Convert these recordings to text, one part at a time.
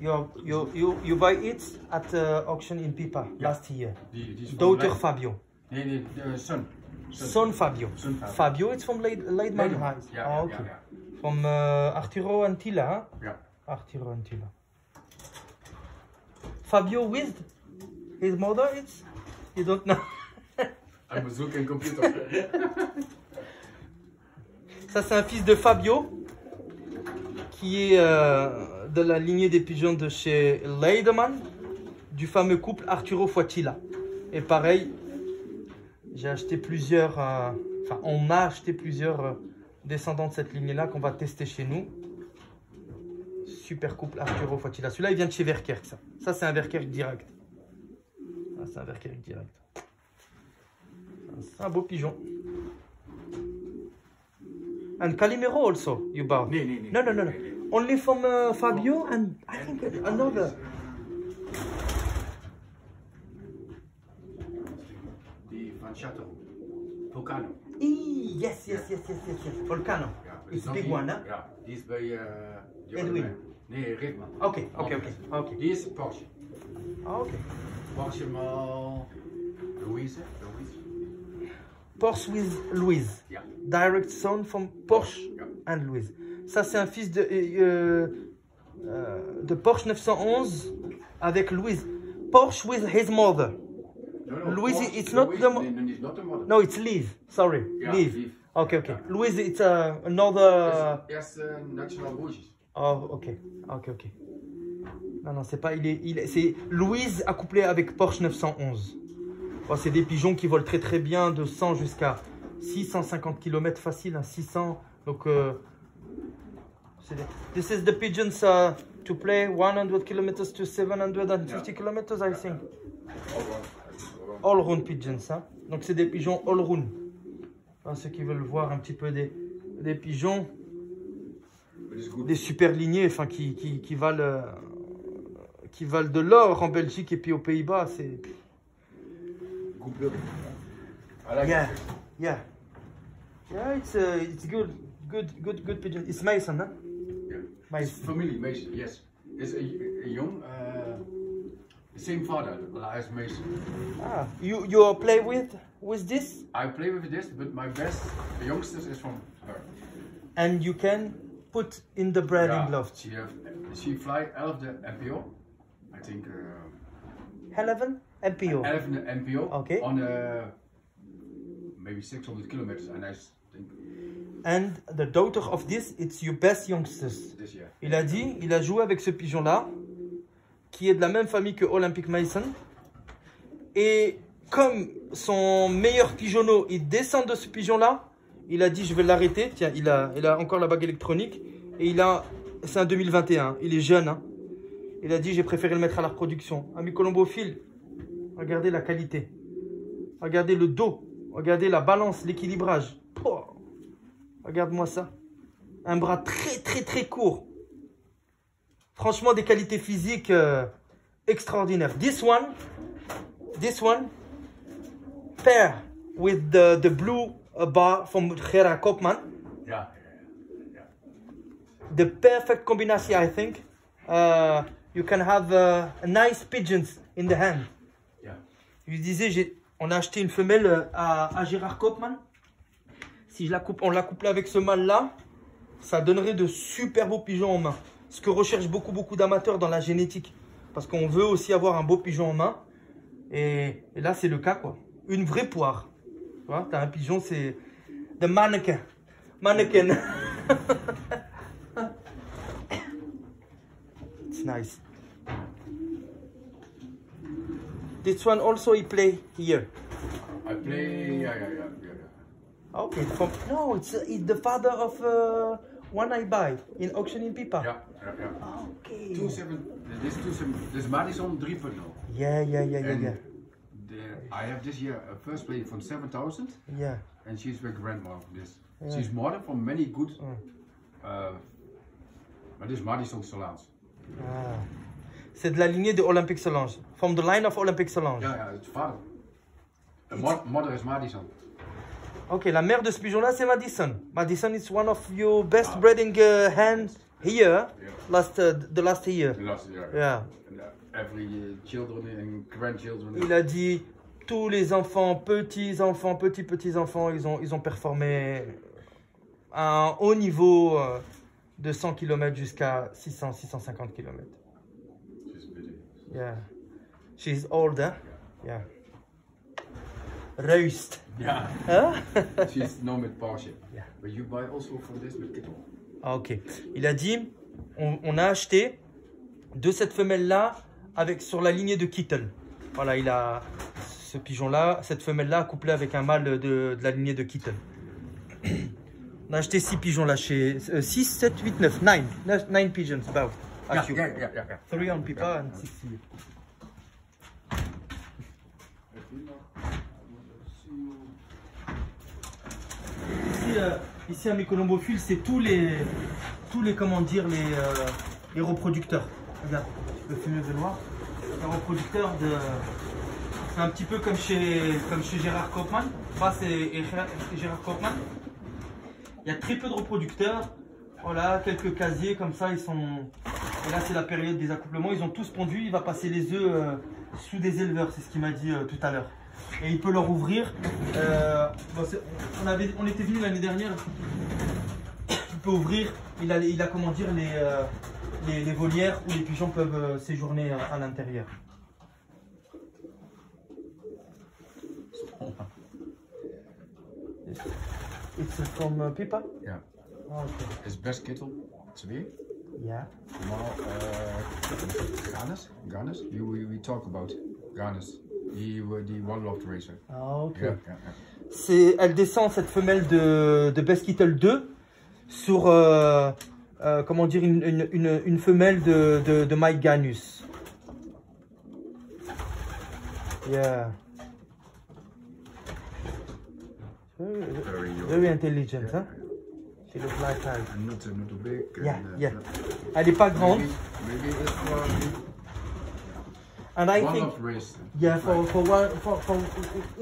You buy it at auction in Pipa last year. Die Daughter Fabio. Nee, son. Son Fabio. Son Fabio. Fabio, it's from Leidman House. Ja, Okay. ja. From Arturo Antilla, huh? Ja. Arturo Antilla. Fabio with his mother, it's? You don't know? I'm zoeken computer. Ça, c'est un fils de Fabio, qui est de la lignée des pigeons de chez Leidemann, du fameux couple Arturo Fuatila. Et pareil, j'ai acheté plusieurs, enfin, on a acheté plusieurs descendants de cette lignée-là qu'on va tester chez nous. Super couple Arturo Fuatila. Celui-là, il vient de chez Verkerk, ça. Ça, c'est un Verkerk direct. Ça, c'est un Verkerk direct. C'est un beau pigeon. And Calimero also, you bought? No. Only from Fabio and I think another. Die van Chateau. Volcano. Yes. Volcano. Ja, It's a big one, huh? Ja, die is bij Edwin. Nee, Ritman. Okay. Die is Porsche. Okay. Porsche mal Louise. Porsche with Louise. Ja. Direct son from Porsche Ja. and Louise. Ça, c'est un fils de Porsche 911 avec Louise. Porsche with his mother. No, Louise, Porsche, it's not Louise, the no, it's not the model. No, it's Liv. Sorry, Yeah, Liv. Liv. Okay. Yeah. Louise, it's another. Eerste National Rouges. Oh, ok. Non, c'est pas. C'est Louise accouplée avec Porsche 911. Bon, c'est des pigeons qui volent très bien, de 100 jusqu'à 650 km facile, hein, 600. Donc, this is the pigeons to play 100 km to 750 km, I think. All-round pigeons, hein. Donc, c'est des pigeons all-round. Enfin, ceux qui veulent voir un petit peu des pigeons, des super lignées, enfin, qui valent de l'or en Belgique et puis aux Pays-Bas, c'est... Yeah, it's good pigeon. It's Mason, huh? Yeah. Mason. It's family Mason, yes. It's a young, same father as Mason. Ah, you play with this? I play with this, but my youngsters is from her. And you can put in the breeding loft. She fly 11 de NPO, I think. 11 NPO. 11 NPO. Okay. On maybe 600 kilometers, and I think. And the daughter of this, it's your best youngsters. This year. Il a dit, il a joué avec ce pigeon-là, qui est de la même famille que Olympic Mason. Et comme son meilleur pigeonneau, il descend de ce pigeon-là, il a dit, je vais l'arrêter. Tiens, il a encore la bague électronique. Et c'est un 2021, il est jeune. Hein. Il a dit, j'ai préféré le mettre à la reproduction. Ami colombophile, regardez la qualité. Regardez le dos. Regardez la balance, l'équilibrage. Oh, regarde-moi ça. Un bras très court. Franchement, des qualités physiques extraordinaires. This one, pair with the blue bar from Gerard Koopman. Yeah. The perfect combination, I think. You can have nice pigeons in the hand. Yeah. Je disais, on a acheté une femelle à Gerard Koopman. Si on la couplait avec ce mâle-là, ça donnerait de super beaux pigeons en main. Ce que recherchent beaucoup d'amateurs dans la génétique. Parce qu'on veut aussi avoir un beau pigeon en main. Et là, c'est le cas, quoi. Une vraie poire. Tu vois, t'as un pigeon, c'est... The mannequin. It's nice. This one also he play here. I play, yeah. Okay, it's the father of one I buy in auction in Pipa. Yeah. Okay. 2.7, this Madison 3.0. Yeah. I have this year a first play from 7,000. Yeah. And she's the grandma of this. Yeah. She's mother from many good, but this Madison Solange. Ah. C'est de la lignée de Olympic Solange. From the line of Olympic Solange. Yeah, it's father. The mother is Madison. Ok, la mère de ce pigeon-là, c'est Madison. Madison is one of your best breeding hens here the last year. Last year. Yeah. And, every children and grandchildren. Il a dit tous les enfants, petits-enfants, petits-enfants, ils ont performé à un haut niveau de 100 km jusqu'à 600-650 km. She's busy. Yeah. She's older. Yeah. Reust. Yeah. Hein? She's no with Porsche. Yeah. But you buy also from this with Kittel. Ah, ok. Il a dit, on a acheté de cette femelle-là sur la lignée de Kittel. Voilà, il a ce pigeon-là, cette femelle-là couplée avec un mâle de la lignée de Kittel. On a acheté 6 pigeons là chez 6, 7, 8, 9, 9 pigeons about. At you. Yeah. 3 on Pipa and 6 here. Ici à Mécolombophile, c'est tous les comment dire les reproducteurs. Regarde, tu peux filmer Benoît. Les reproducteurs de, c'est un petit peu comme chez Gérard Kaufmann. Bas et Gérard Kaufmann. Il y a très peu de reproducteurs. Voilà, quelques casiers comme ça, ils sont. Et là, c'est la période des accouplements. Ils ont tous pondu. Il va passer les œufs sous des éleveurs, c'est ce qu'il m'a dit tout à l'heure. Et il peut leur ouvrir. On était venu l'année dernière. Il peut ouvrir. Il a comment dire les volières où les pigeons peuvent séjourner à l'intérieur. It's from Pipa? Yeah. Oh, okay. It's best Kittel. 2. Yeah. Normaal, Ganes. We talk about Ganes. Die One Love Racer. Ah, ok. Yeah. Elle descend cette femelle de Best Kittel 2 sur comment dire une femelle de Mike Ganus. Yeah. Very intelligent, huh? She looks like her. And not too big. Yeah. Elle n'est pas grande. Maybe it's for And I One think, Love Race. yeah, for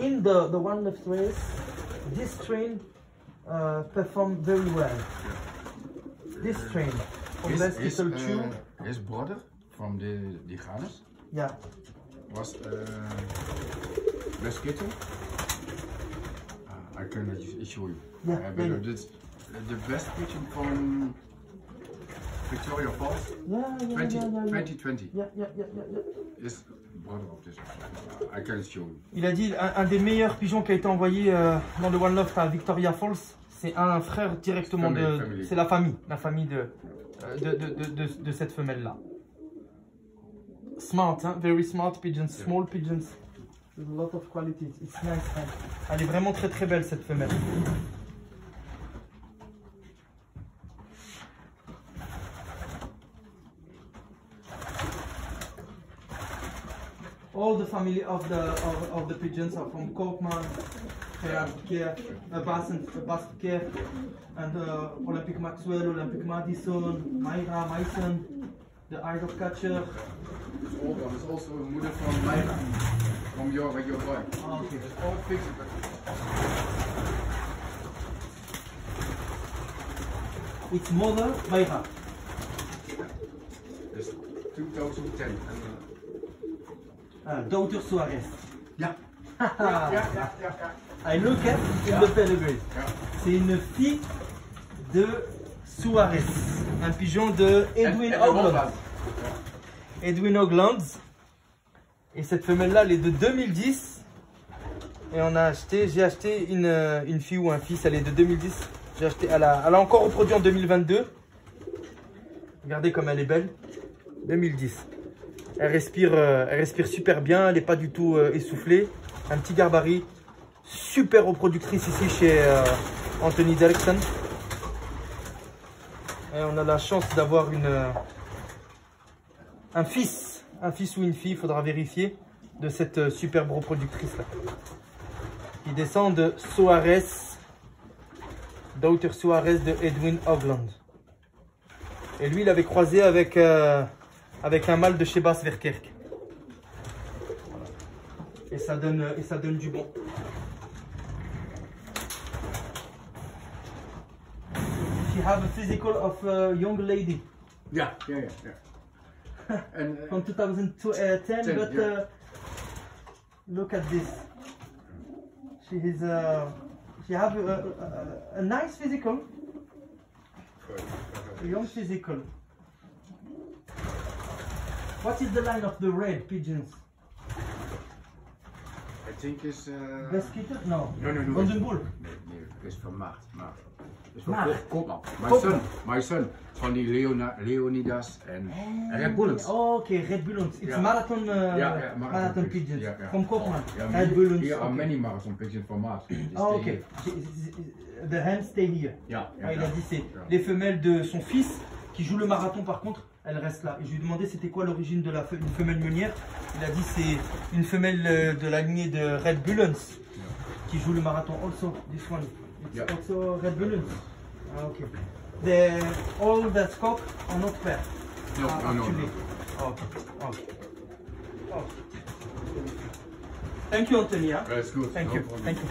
in the One Love Race, this strain performed very well. This strain from Best Kittel 2. His brother from the Ganes Yeah. was Best Kittel. I can show you. Yeah, But yeah. the best pigeon from Victoria Falls, Yeah. 2020, Yeah. is brother of this. I can show you. Il a dit un des meilleurs pigeons qui a été envoyé dans le One Love à Victoria Falls, c'est un frère directement Family. c'est la famille de cette femelle là. Smart, hein? Very smart pigeons, small pigeons. With a lot of quality. It's nice. Hein? Elle est vraiment très très belle cette femelle. All the family of the pigeons are from Kaufmann, Basket, and Olympic Maxwell, Olympic Madison, Myra, Mason, the Isle of Catcher. This old one is also a mother from Myra, from your boy. Ah, okay. It's all fixed. It's mother Myra. It's 2010. Daughter Suarez. Yeah. Yeah. I look at in the pedigree. Yeah. C'est une fille de Suarez, un pigeon de Edwin Ogland. Edwin Ogland. Et cette femelle-là, elle est de 2010. Et j'ai acheté une fille ou un fils, elle est de 2010. Elle a encore reproduit en 2022. Regardez comme elle est belle. 2010. Elle respire super bien, elle n'est pas du tout essoufflée. Un petit gabarit. Super reproductrice ici chez Anthony Derrickson. Et on a la chance d'avoir un fils ou une fille, il faudra vérifier, de cette superbe reproductrice là. Qui descend de Suarez, Daughter Suarez de Edwin Ogland. Et lui, il avait croisé avec un mâle de chez Basse-Verkerk. Et ça donne du bon. She have a physical of a young lady Yeah. And from 2010, 10, but yeah. look at this. She is she have a nice physical, a young physical. What is the line of the red pigeons? I think it's Beskieten? No. No. Oldenburg. Nee, is van Maart. Is Maart. van Koopman. Koopman. My son. Van die Leonidas en Red Bullets. Oh, okay, Red Bullets. It's Yeah. marathon, Yeah, marathon pigeons from Koopman. Yeah, Red Bullets. Here are Okay. many marathon pigeons from Maart. Oh, ok. The hen stay here. Yeah, Ah, il a dit c'est les femelles de son fils qui joue le marathon par contre, elles restent là. Et je lui ai demandé c'était quoi l'origine de une femelle meunière. Il a dit c'est une femelle de la lignée de Red Bullens qui joue le marathon. Also, this one. It's Yeah. also Red Bullens. Ah, ok. All the cock are not fair. No. Actually. Okay. Thank you, Antonia. That's good. Thank No you. problem. Thank you.